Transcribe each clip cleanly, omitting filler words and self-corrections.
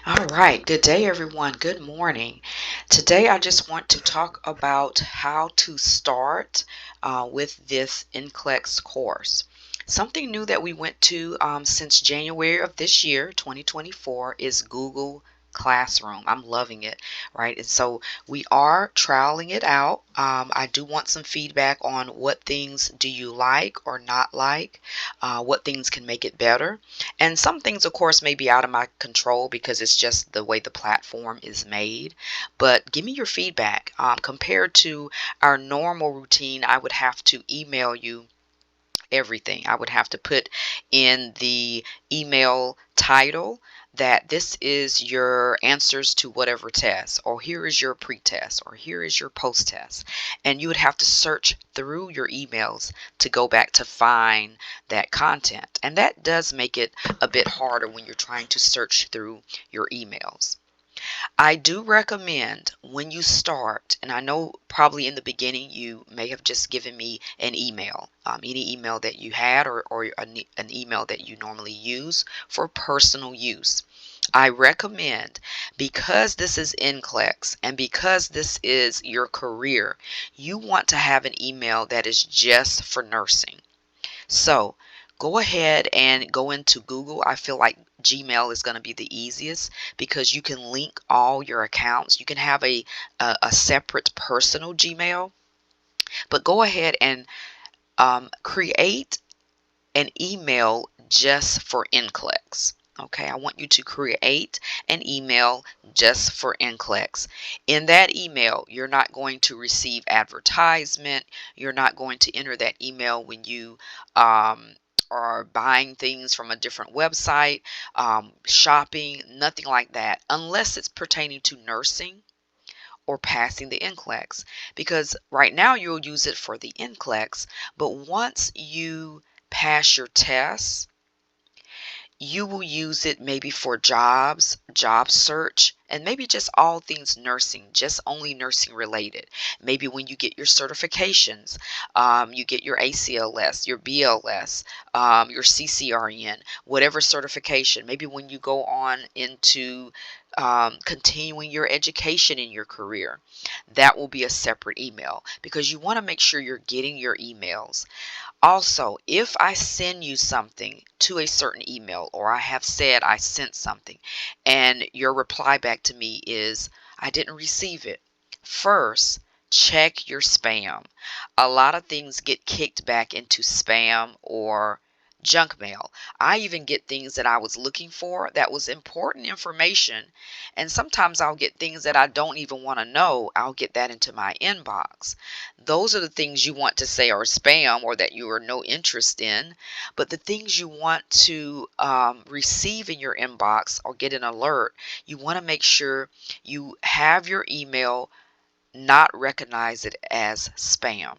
All right, good day, everyone. Good morning. Today, I just want to talk about how to start with this NCLEX course. Something new that we went to since January of this year, 2024, is Google Classroom. I'm loving it, right? And so we are trialing it out. I do want some feedback on what things do you like or not like, what things can make it better. And some things, of course, may be out of my control because it's just the way the platform is made. But give me your feedback. Compared to our normal routine, I would have to email you everything. I would have to put in the email title that this is your answers to whatever test, or here is your pre-test, or here is your post-test. And you would have to search through your emails to go back to find that content. And that does make it a bit harder when you're trying to search through your emails. I do recommend when you start, and I know probably in the beginning you may have just given me an email, any email that you had, or an email that you normally use for personal use. I recommend, because this is NCLEX and because this is your career, you want to have an email that is just for nursing. So go ahead and go into Google. I feel like Gmail is going to be the easiest because you can link all your accounts. You can have a separate personal Gmail, but go ahead and create an email just for NCLEX. Okay, I want you to create an email just for NCLEX. In that email, you're not going to receive advertisement. You're not going to enter that email when you are buying things from a different website, shopping, nothing like that, unless it's pertaining to nursing or passing the NCLEX. Because right now you'll use it for the NCLEX, but once you pass your tests, you will use it maybe for jobs, job search, and maybe just all things nursing, just only nursing related. Maybe when you get your certifications, you get your ACLS, your BLS, your CCRN, whatever certification. Maybe when you go on into continuing your education in your career, that will be a separate email because you want to make sure you're getting your emails. Also, if I send you something to a certain email, or I have said I sent something, and your reply back to me is, I didn't receive it, first, check your spam. A lot of things get kicked back into spam or junk mail. I even get things that I was looking for that was important information, and sometimes I'll get things that I don't even want to know. I'll get that into my inbox. Those are the things you want to say are spam or that you are no interest in. But the things you want to receive in your inbox or get an alert, you want to make sure you have your email not recognize it as spam.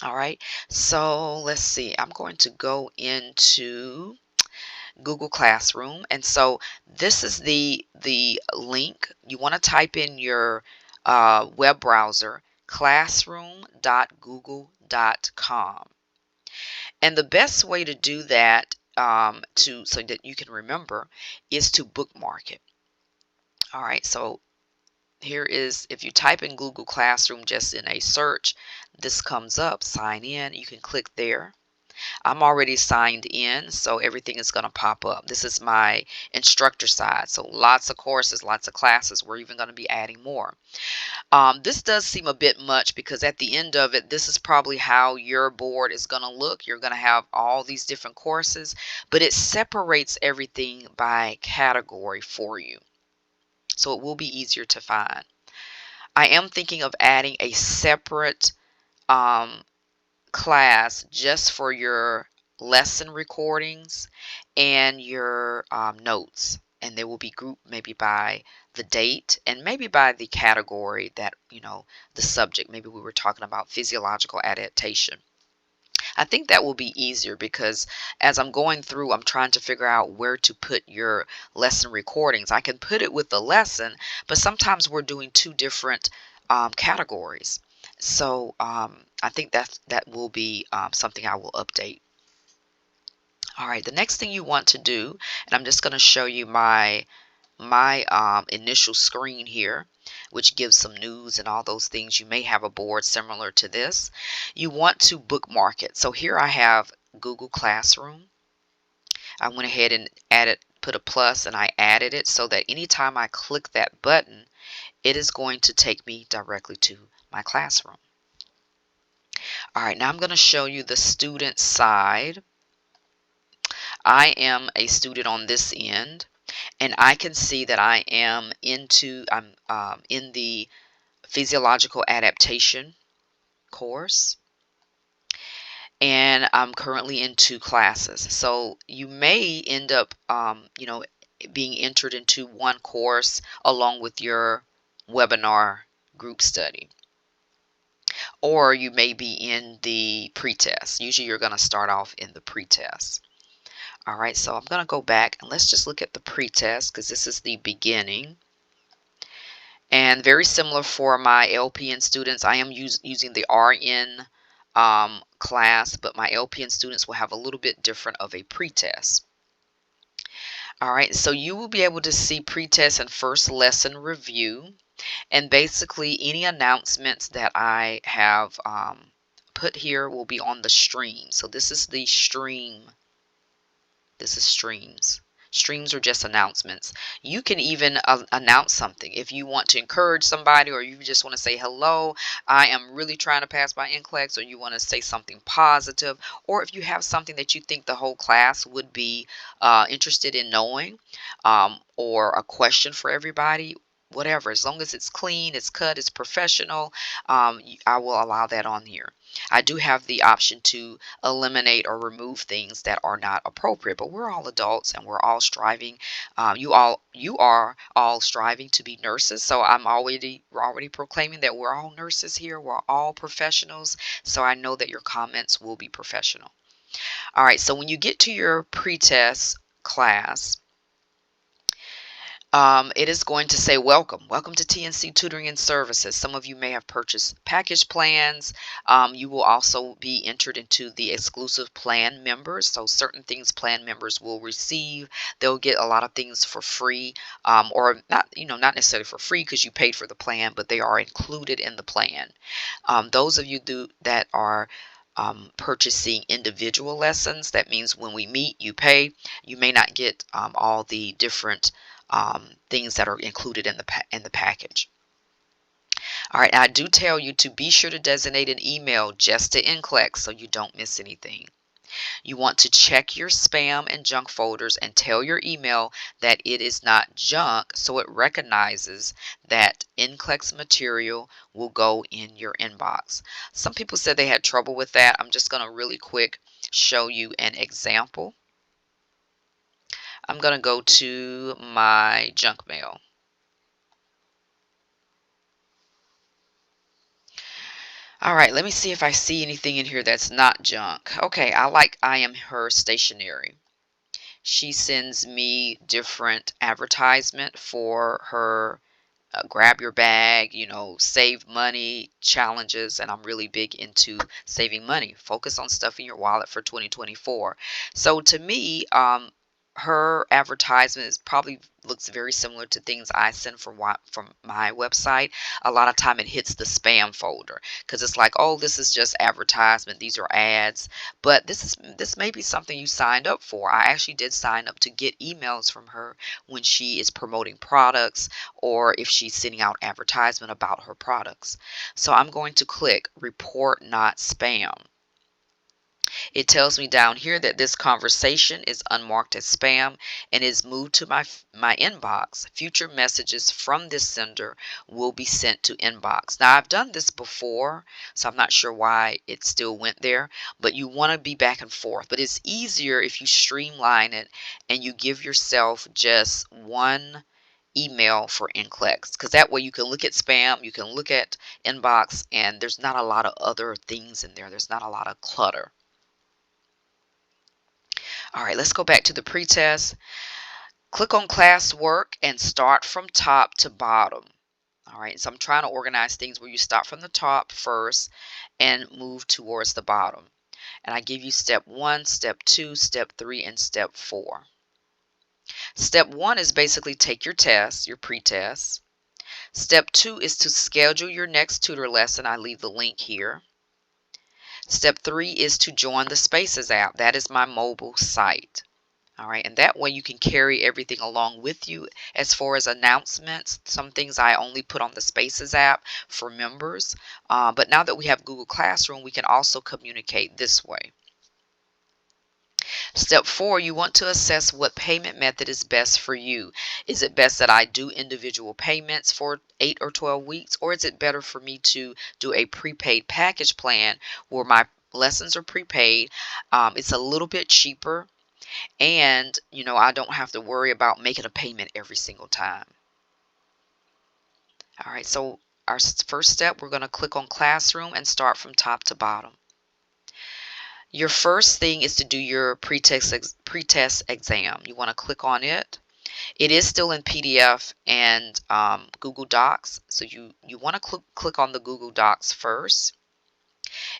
All right, so let's see. I'm going to go into Google Classroom, and so this is the link. You want to type in your web browser, classroom.google.com, and the best way to do that so that you can remember is to bookmark it. All right, so here is, if you type in Google Classroom just in a search, this comes up, sign in. You can click there. I'm already signed in, so everything is going to pop up. This is my instructor side, so lots of courses, lots of classes. We're even going to be adding more. This does seem a bit much because at the end of it, this is probably how your board is going to look. You're going to have all these different courses, but it separates everything by category for you, so it will be easier to find. I am thinking of adding a separate class just for your lesson recordings and your notes, and they will be grouped maybe by the date and maybe by the category that, the subject. Maybe we were talking about physiological adaptation. I think that will be easier because as I'm going through, I'm trying to figure out where to put your lesson recordings. I can put it with the lesson, but sometimes we're doing two different categories. So I think that will be something I will update. All right, the next thing you want to do, and I'm just going to show you my my initial screen here, which gives some news and all those things. You may have a board similar to this. You want to bookmark it. So here I have Google Classroom. I went ahead and put a plus, and I added it so that anytime I click that button, it is going to take me directly to my classroom. All right, now I'm going to show you the student side. I am a student on this end, and I can see that I'm in the physiological adaptation course, and I'm currently in 2 classes. So you may end up, being entered into one course along with your webinar group study, or you may be in the pretest. Usually you're going to start off in the pretest. All right, so I'm going to go back and let's just look at the pretest because this is the beginning. And very similar for my LPN students, I am using the RN class, but my LPN students will have a little bit different of a pretest. All right, so you will be able to see pretest and first lesson review, and basically any announcements that I have put here will be on the stream. So this is the stream. This is streams. Streams are just announcements. You can even announce something. If you want to encourage somebody, or you just want to say, hello, I am really trying to pass my NCLEX, or you want to say something positive, or if you have something that you think the whole class would be interested in knowing, or a question for everybody, whatever, as long as it's clean, it's cut, it's professional, I will allow that on here. I do have the option to eliminate or remove things that are not appropriate, but we're all adults and we're all striving. You are all striving to be nurses, so we're already proclaiming that we're all nurses here. We're all professionals, so I know that your comments will be professional. All right, so when you get to your pretest class, it is going to say welcome to TNC Tutoring and Services. Some of you may have purchased package plans. You will also be entered into the exclusive plan members, so certain things plan members will receive. They'll get a lot of things for free, or not necessarily for free because you paid for the plan, but they are included in the plan. Those of you that are purchasing individual lessons, that means when we meet, you pay. You may not get all the different things that are included in the package. All right, I do tell you to be sure to designate an email just to NCLEX so you don't miss anything. You want to check your spam and junk folders and tell your email that it is not junk, so it recognizes that NCLEX material will go in your inbox. Some people said they had trouble with that. I'm just going to really quick show you an example. I'm going to go to my junk mail. All right, let me see if I see anything in here that's not junk. Okay, I am her stationery. She sends me different advertisement for her grab your bag, save money challenges, and I'm really big into saving money. Focus on stuff in your wallet for 2024. So to me, her advertisement probably looks very similar to things I send from my website. A lot of time it hits the spam folder because it's like, oh, this is just advertisement. These are ads. But this may be something you signed up for. I actually did sign up to get emails from her when she is promoting products or if she's sending out advertisement about her products. So I'm going to click report not spam. It tells me down here that this conversation is unmarked as spam and is moved to my inbox. Future messages from this sender will be sent to inbox. Now, I've done this before, so I'm not sure why it still went there, but you want to be back and forth. But it's easier if you streamline it and you give yourself just one email for NCLEX, because that way you can look at spam, you can look at inbox, and there's not a lot of other things in there. There's not a lot of clutter. All right, let's go back to the pretest. Click on classwork and start from top to bottom. All right, so I'm trying to organize things where you start from the top first and move towards the bottom. And I give you step 1, step 2, step 3, and step 4. Step 1 is basically take your test, your pre-test. Step 2 is to schedule your next tutor lesson. I leave the link here. Step 3 is to join the Spaces app. That is my mobile site. All right, and that way you can carry everything along with you as far as announcements. Some things I only put on the Spaces app for members, but now that we have Google Classroom, we can also communicate this way. Step 4, you want to assess what payment method is best for you. Is it best that I do individual payments for 8 or 12 weeks, or is it better for me to do a prepaid package plan where my lessons are prepaid? It's a little bit cheaper, and I don't have to worry about making a payment every single time. All right, so our first step, we're going to click on Classroom and start from top to bottom. Your first thing is to do your pre-test exam. You want to click on it. It is still in PDF and Google Docs, so you want to click on the Google Docs first.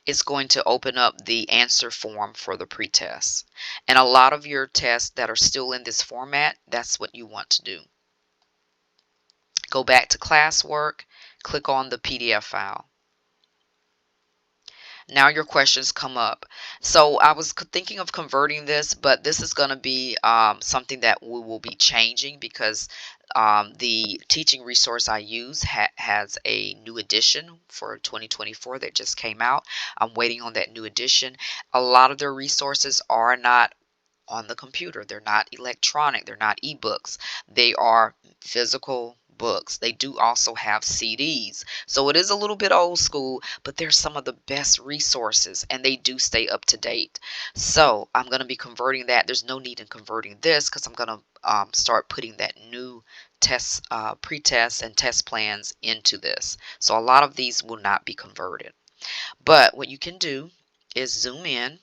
It's going to open up the answer form for the pre-test. And a lot of your tests that are still in this format, that's what you want to do. Go back to classwork, click on the PDF file. Now your questions come up. So I was thinking of converting this, but this is going to be something that we will be changing because the teaching resource I use has a new edition for 2024 that just came out. I'm waiting on that new edition. A lot of their resources are not on the computer. They're not electronic. They're not ebooks. They are physical books. They do also have CDs. So it is a little bit old school, but they're some of the best resources and they do stay up to date. So I'm going to be converting that. There's no need in converting this because I'm going to start putting that new test, pre-test and test plans into this. So a lot of these will not be converted. But what you can do is zoom in,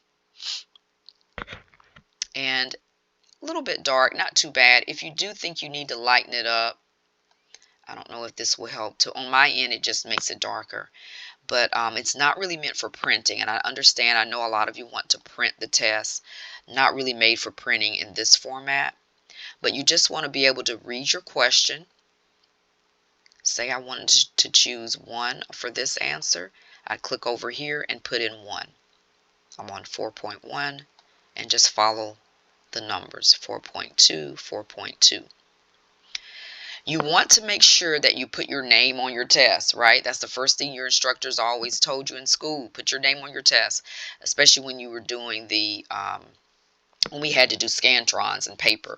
and a little bit dark, not too bad. If you do think you need to lighten it up, I don't know if this will help. On my end, it just makes it darker. But it's not really meant for printing. And I understand, I know a lot of you want to print the test. Not really made for printing in this format. But you just want to be able to read your question. Say I wanted to choose 1 for this answer. I'd click over here and put in 1. I'm on 4.1 and just follow the numbers, 4.2, 4.2. You want to make sure that you put your name on your test, right? That's the first thing your instructors always told you in school. Put your name on your test, especially when you were doing the, when we had to do Scantrons and paper.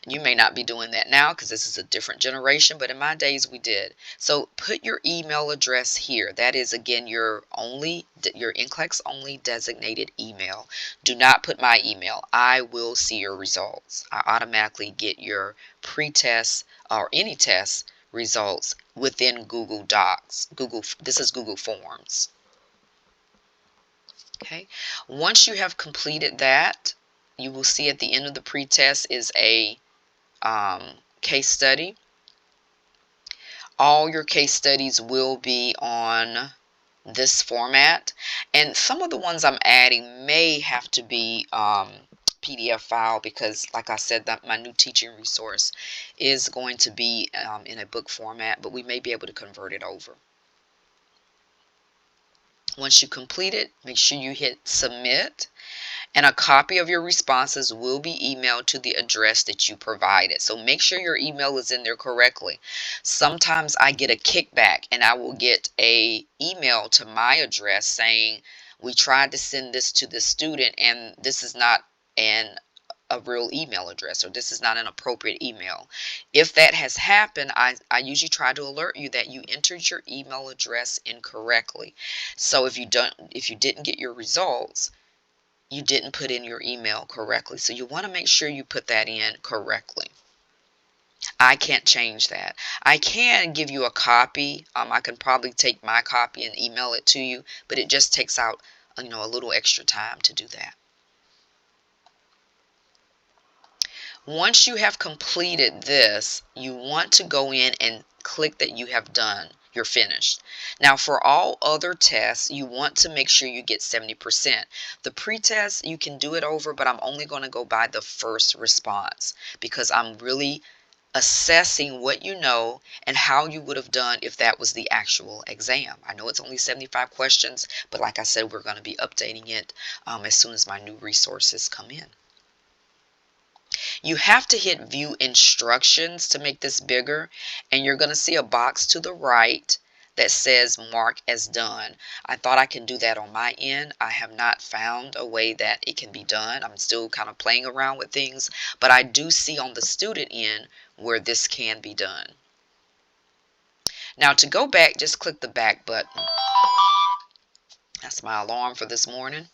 And you may not be doing that now because this is a different generation, but in my days we did. So put your email address here. That is, again, your NCLEX only designated email. Do not put my email. I will see your results. I automatically get your pre-test or any test results within Google Docs. This is Google Forms. Okay. Once you have completed that, you will see at the end of the pre-test is a case study. All your case studies will be on this format, and some of the ones I'm adding may have to be PDF file because, like I said, that my new teaching resource is going to be in a book format, but we may be able to convert it over. Once you complete it, make sure you hit submit, and a copy of your responses will be emailed to the address that you provided. So make sure your email is in there correctly. Sometimes I get a kickback and I will get a email to my address saying we tried to send this to the student and this is not a real email address, or this is not an appropriate email. If that has happened, I usually try to alert you that you entered your email address incorrectly. So if you didn't get your results, you didn't put in your email correctly. So you want to make sure you put that in correctly. I can't change that. I can give you a copy. I can probably take my copy and email it to you, but it just takes out, a little extra time to do that. Once you have completed this, you want to go in and click that you have done you're finished. Now, for all other tests, you want to make sure you get 70%. The pre-test, you can do it over, but I'm only going to go by the first response because I'm really assessing what you know and how you would have done if that was the actual exam. I know it's only 75 questions, but like I said, we're going to be updating it as soon as my new resources come in. You have to hit view instructions to make this bigger, and you're going to see a box to the right that says mark as done. I thought I can do that on my end. I have not found a way that it can be done. I'm still kind of playing around with things, but I do see on the student end where this can be done. Now to go back, just click the back button. That's my alarm for this morning.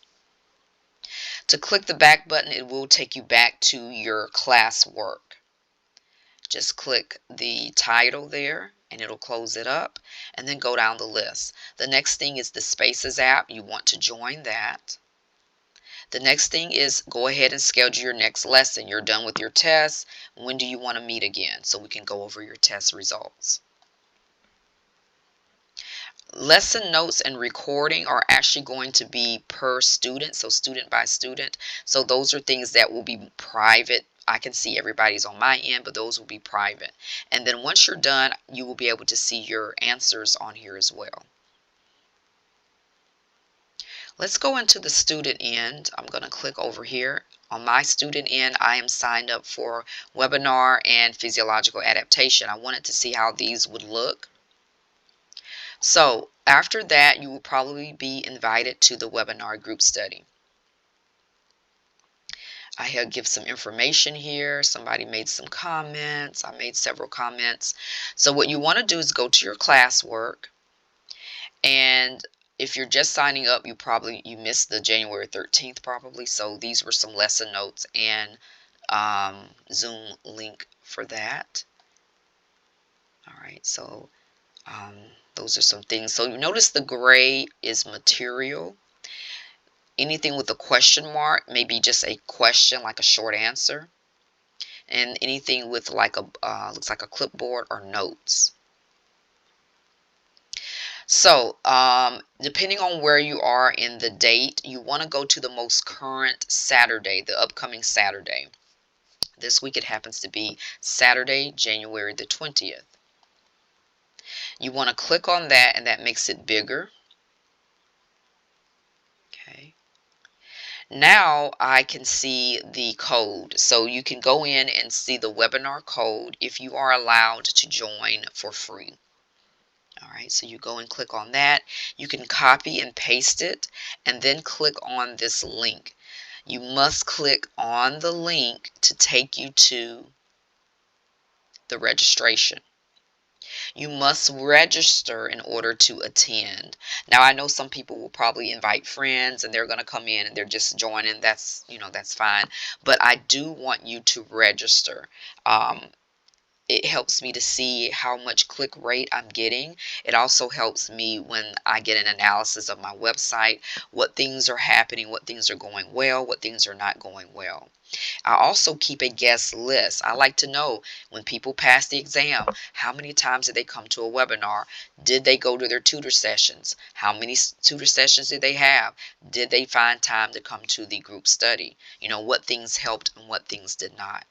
To click the back button, it will take you back to your classwork. Just click the title there and it'll close it up, and then go down the list. The next thing is the Spaces app. You want to join that. The next thing is go ahead and schedule your next lesson. You're done with your tests. When do you want to meet again so we can go over your test results? Lesson notes and recording are actually going to be per student, so student by student. So those are things that will be private. I can see everybody's on my end, but those will be private. And then once you're done, you will be able to see your answers on here as well. Let's go into the student end. I'm going to click over here. On my student end, I am signed up for webinar and physiological adaptation. I wanted to see how these would look. So after that, you will probably be invited to the webinar group study. I give some information here. Somebody made some comments. I made several comments. So what you want to do is go to your classwork, and if you're just signing up, you missed the January 13th probably. So these were some lesson notes and Zoom link for that. All right, so those are some things. So you notice the gray is material. Anything with a question mark, maybe just a question, like a short answer. And anything with like a, looks like a clipboard or notes. So, depending on where you are in the date, you want to go to the most current Saturday, the upcoming Saturday. This week it happens to be Saturday, January the 20th. You want to click on that, and that makes it bigger. Okay. Now I can see the code. So you can go in and see the webinar code if you are allowed to join for free. All right, so you go and click on that. You can copy and paste it and then click on this link. You must click on the link to take you to the registration. You must register in order to attend. Now, I know some people will probably invite friends and they're going to come in and they're just joining. That's, that's fine. But I do want you to register. It helps me to see how much click rate I'm getting. It also helps me when I get an analysis of my website, what things are happening, what things are going well, what things are not going well. I also keep a guest list. I like to know when people pass the exam, how many times did they come to a webinar? Did they go to their tutor sessions? How many tutor sessions did they have? Did they find time to come to the group study? What things helped and what things did not.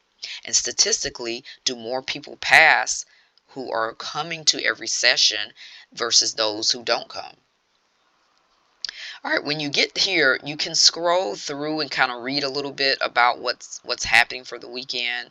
And statistically, do more people pass who are coming to every session versus those who don't come? All right, when you get here, you can scroll through and kind of read a little bit about what's happening for the weekend.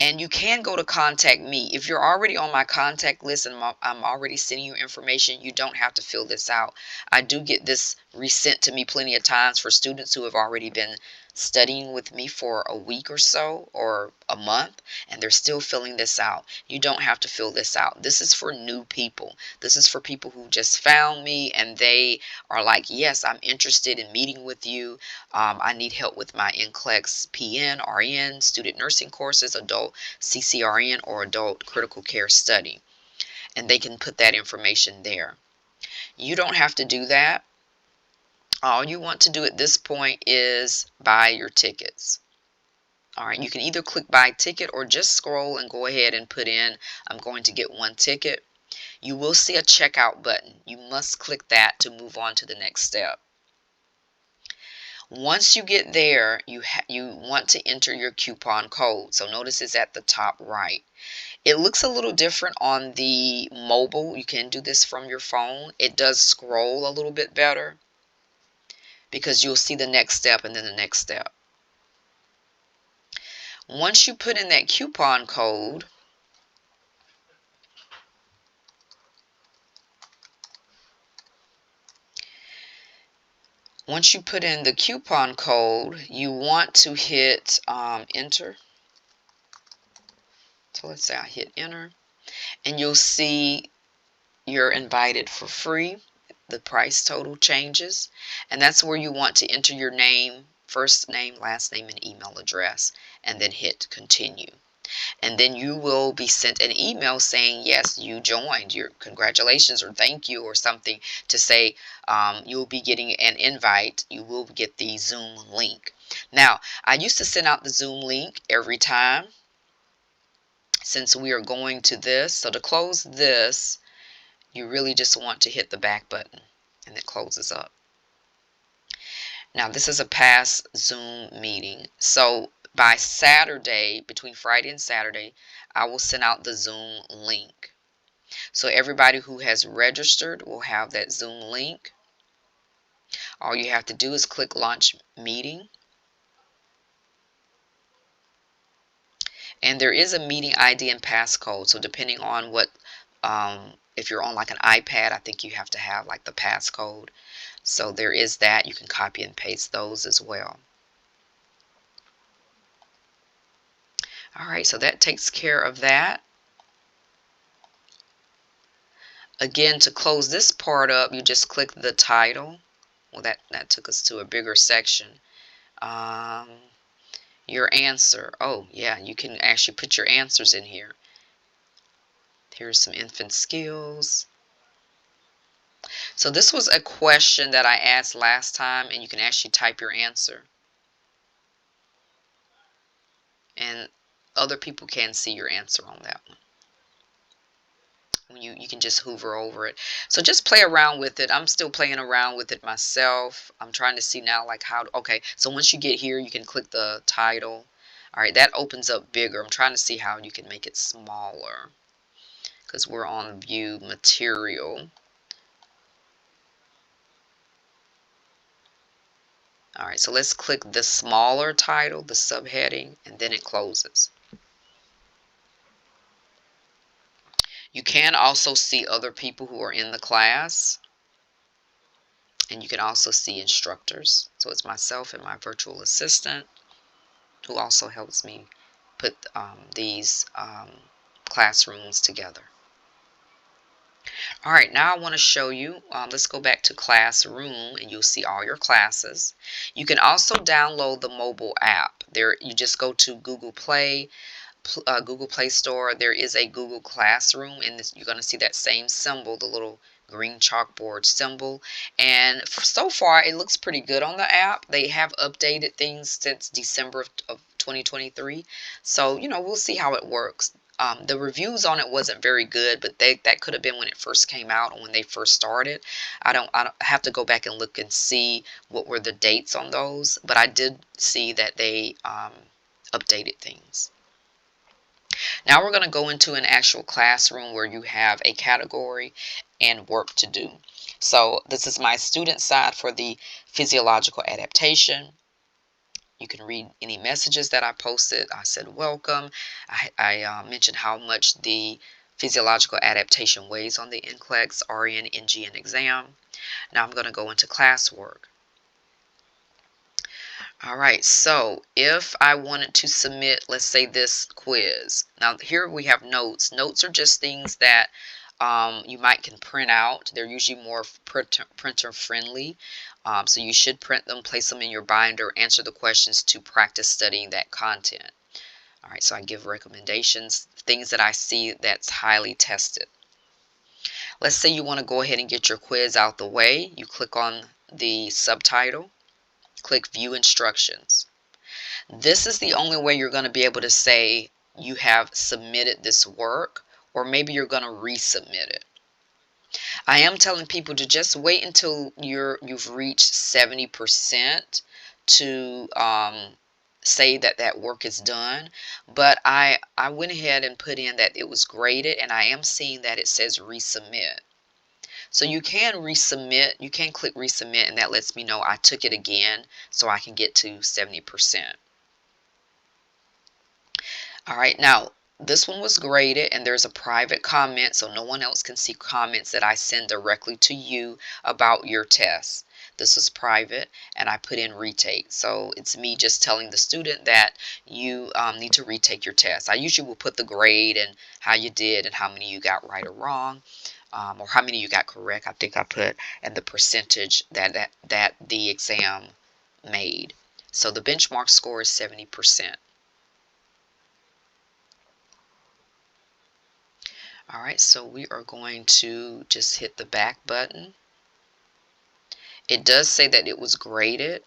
And you can go to contact me. If you're already on my contact list and I'm already sending you information, you don't have to fill this out. I do get this resent to me plenty of times for students who have already been studying with me for a week or so or a month, and they're still filling this out. You don't have to fill this out. This is for new people. This is for people who just found me and they are like, yes, I'm interested in meeting with you. I need help with my NCLEX PN, RN, student nursing courses, adult CCRN, or adult critical care study. And they can put that information there. You don't have to do that. All you want to do at this point is buy your tickets. All right, you can either click buy ticket or just scroll and go ahead and put in, I'm going to get one ticket. You will see a checkout button. You must click that to move on to the next step. Once you get there, you want to enter your coupon code. So notice it's at the top right. It looks a little different on the mobile. You can do this from your phone. It does scroll a little bit better because you'll see the next step and then the next step. Once you put in that coupon code, you want to hit enter. So let's say I hit enter, and you'll see you're invited for free. The price total changes, and that's where you want to enter your name, first name, last name, and email address, and then hit continue. And then you will be sent an email saying, yes, you joined, your congratulations or thank you or something to say you'll be getting an invite. You will get the Zoom link. Now, I used to send out the Zoom link every time since we are going to this. So to close this, you really just want to hit the back button and it closes up. Now, this is a PASS Zoom meeting. So by Saturday, between Friday and Saturday, I will send out the Zoom link. So everybody who has registered will have that Zoom link. All you have to do is click Launch Meeting. And there is a meeting ID and passcode. So depending on what, if you're on like an iPad, I think you have to have like the passcode. So there is that. You can copy and paste those as well. All right, so that takes care of that. Again, to close this part up, you just click the title. Well, that took us to a bigger section. Your answer. Oh, yeah, you can actually put your answers in here. Here's some infant skills. So this was a question that I asked last time, and you can actually type your answer. And other people can see your answer on that one. You can just hover over it. So just play around with it. I'm still playing around with it myself. I'm trying to see now like how okay, so once you get here, you can click the title. All right, that opens up bigger. I'm trying to see how you can make it smaller because we're on view material. All right, so let's click the smaller title, the subheading, and then it closes. You can also see other people who are in the class. And you can also see instructors. So it's myself and my virtual assistant who also helps me put these classrooms together. All right, now I want to show you, let's go back to Classroom and you'll see all your classes. You can also download the mobile app. There, you just go to Google Play Store. There is a Google Classroom, and you're going to see that same symbol, the little green chalkboard symbol. And so far, it looks pretty good on the app. They have updated things since December of 2023. So, you know, we'll see how it works. The reviews on it wasn't very good, but that could have been when it first came out and when they first started. I don't have to go back and look and see what were the dates on those, but I did see that they updated things. Now we're going to go into an actual classroom where you have a category and work to do. So this is my student side for the physiological adaptation. You can read any messages that I posted. I said welcome. I mentioned how much the physiological adaptation weighs on the NCLEX, RN, NG, and exam. Now I'm going to go into classwork. All right, so if I wanted to submit, let's say this quiz. Now here we have notes. Notes are just things that you might can print out. They're usually more printer friendly. So you should print them, place them in your binder, answer the questions to practice studying that content. All right, so I give recommendations, things that I see that's highly tested. Let's say you want to go ahead and get your quiz out the way. You click on the subtitle. Click View Instructions. This is the only way you're going to be able to say you have submitted this work or maybe you're going to resubmit it. I am telling people to just wait until you've reached 70% to say that that work is done. But I went ahead and put in that it was graded, and I am seeing that it says resubmit. So you can resubmit, you can click resubmit, and that lets me know I took it again so I can get to 70%. All right, now this one was graded, and there's a private comment, so no one else can see comments that I send directly to you about your test. This was private, and I put in retake. So it's me just telling the student that you need to retake your test. I usually will put the grade and how you did and how many you got right or wrong, or how many you got correct. I think I put, and the percentage that the exam made. So the benchmark score is 70%. Alright, so we are going to just hit the back button. It does say that it was graded.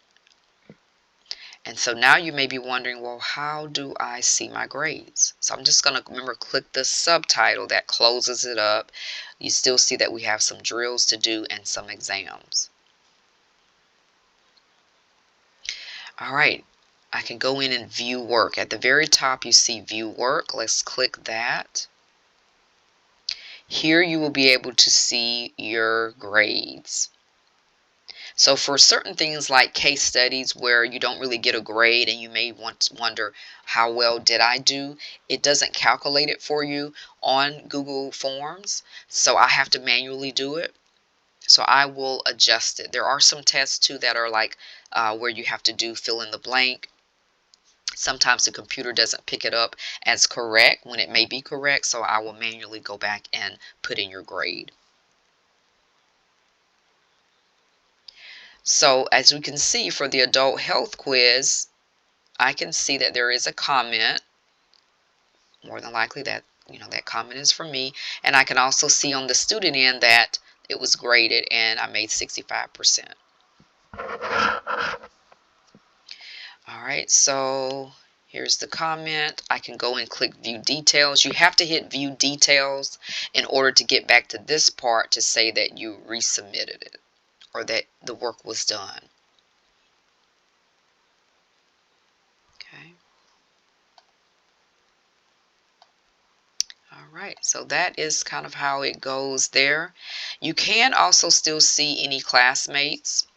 And so now you may be wondering, well, how do I see my grades? So I'm just going to, remember, click the subtitle that closes it up. You still see that we have some drills to do and some exams. Alright, I can go in and view work. At the very top you see view work. Let's click that. Here you will be able to see your grades. So for certain things like case studies where you don't really get a grade and you may wonder how well did I do, it doesn't calculate it for you on Google Forms. So I have to manually do it. So I will adjust it. There are some tests too that are like where you have to do fill in the blank. Sometimes the computer doesn't pick it up as correct when it may be correct. So I will manually go back and put in your grade. So as we can see for the adult health quiz, I can see that there is a comment. More than likely that, that comment is from me. And I can also see on the student end that it was graded and I made 65%. Alright, so here's the comment. I can go and click view details. You have to hit view details in order to get back to this part to say that you resubmitted it or that the work was done. Okay. Alright, so that is kind of how it goes there. You can also still see any classmates.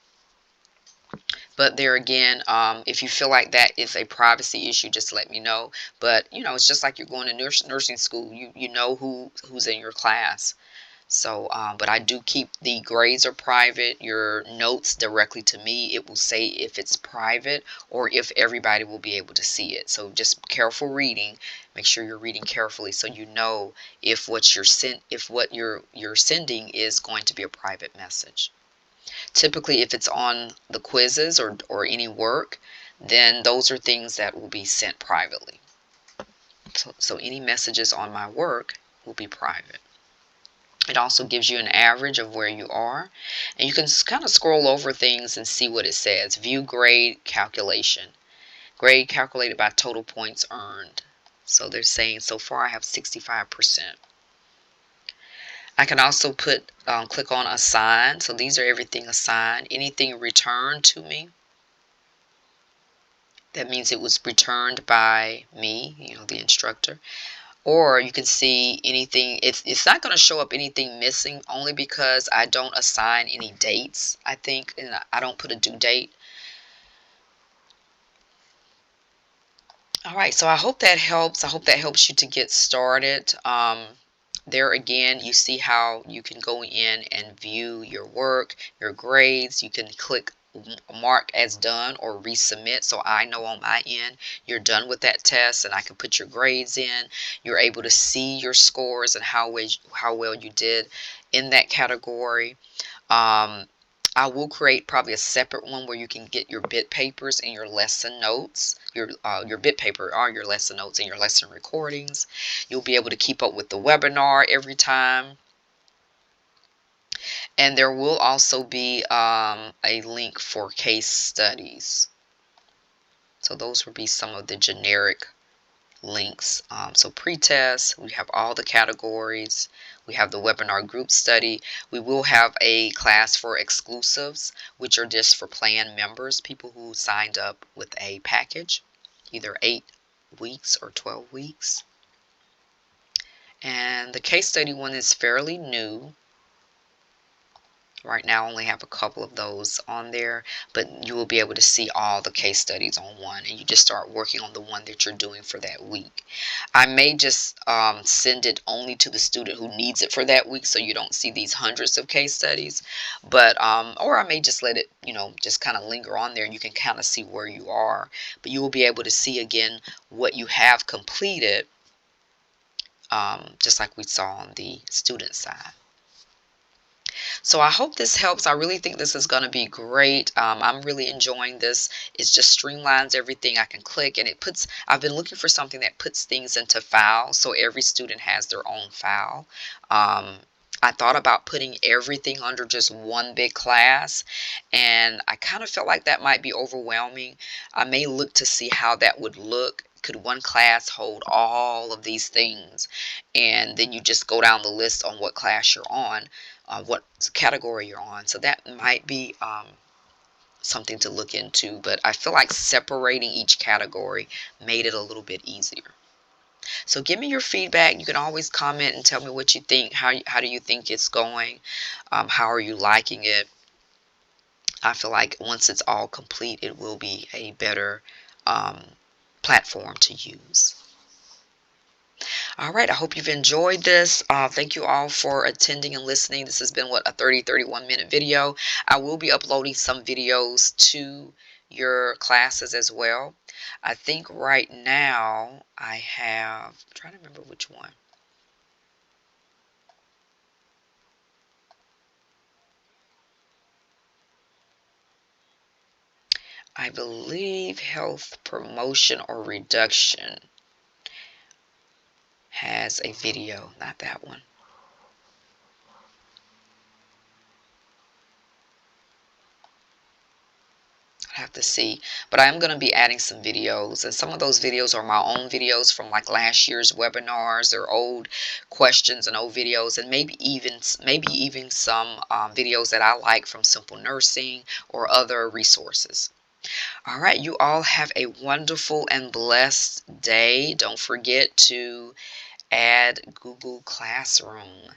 But there again, if you feel like that is a privacy issue, just let me know. But, it's just like you're going to nursing school. You know who's in your class. So, but I do keep the grades are private. Your notes directly to me. It will say if it's private or if everybody will be able to see it. So just careful reading. Make sure you're reading carefully so you know if what you're sending is going to be a private message. Typically, if it's on the quizzes or any work, then those are things that will be sent privately. So any messages on my work will be private. It also gives you an average of where you are. And you can kind of scroll over things and see what it says. View grade calculation. Grade calculated by total points earned. So they're saying so far I have 65%. I can also put click on assign. So these are everything assigned. Anything returned to me, that means it was returned by me, the instructor. Or you can see anything. It's not going to show up anything missing only because I don't assign any dates, I think, and I don't put a due date. All right, so I hope that helps. I hope that helps you to get started. There again, you see how you can go in and view your work, your grades. You can click mark as done or resubmit, so I know on my end you're done with that test and I can put your grades in. You're able to see your scores and how well you did in that category. I will create probably a separate one where you can get your bit papers and your lesson notes. Your bit paper are your lesson notes and your lesson recordings. You'll be able to keep up with the webinar every time. And there will also be a link for case studies. So those will be some of the generic links. So pre-test, we have all the categories. We have the webinar group study. We will have a class for exclusives, which are just for plan members, people who signed up with a package, either 8 weeks or 12 weeks. And the case study one is fairly new. Right now I only have a couple of those on there, but you will be able to see all the case studies on one, and you just start working on the one that you're doing for that week. I may just send it only to the student who needs it for that week, so you don't see these hundreds of case studies, but or I may just let it, just kind of linger on there, and you can kind of see where you are, but you will be able to see again what you have completed, just like we saw on the student side. So I hope this helps. I really think this is going to be great. I'm really enjoying this. It just streamlines everything. I can click and I've been looking for something that puts things into files, so every student has their own file. I thought about putting everything under just one big class, and I kind of felt like that might be overwhelming. I may look to see how that would look. Could one class hold all of these things? And then you just go down the list on what class you're on, what category you're on. So that might be something to look into, but I feel like separating each category made it a little bit easier. So give me your feedback. You can always comment and tell me what you think. How do you think it's going? How are you liking it? I feel like once it's all complete, it will be a better platform to use. All right, I hope you've enjoyed this. Thank you all for attending and listening. This has been, a 31 minute video. I will be uploading some videos to your classes as well. I think right now I have, I'm trying to remember which one. I believe health promotion or reduction has a video, not that one. Have to see, but I am going to be adding some videos, and some of those videos are my own videos from like last year's webinars. They're old questions and old videos, and maybe even some videos that I like from Simple Nursing or other resources. All right, you all have a wonderful and blessed day. Don't forget to add Google Classroom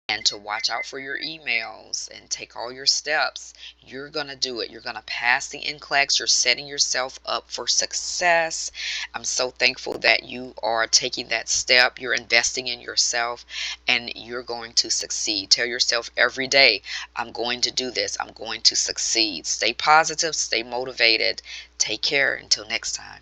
and to watch out for your emails and take all your steps. You're going to do it. You're going to pass the NCLEX. You're setting yourself up for success. I'm so thankful that you are taking that step. You're investing in yourself, and you're going to succeed. Tell yourself every day, I'm going to do this. I'm going to succeed. Stay positive. Stay motivated. Take care. Until next time.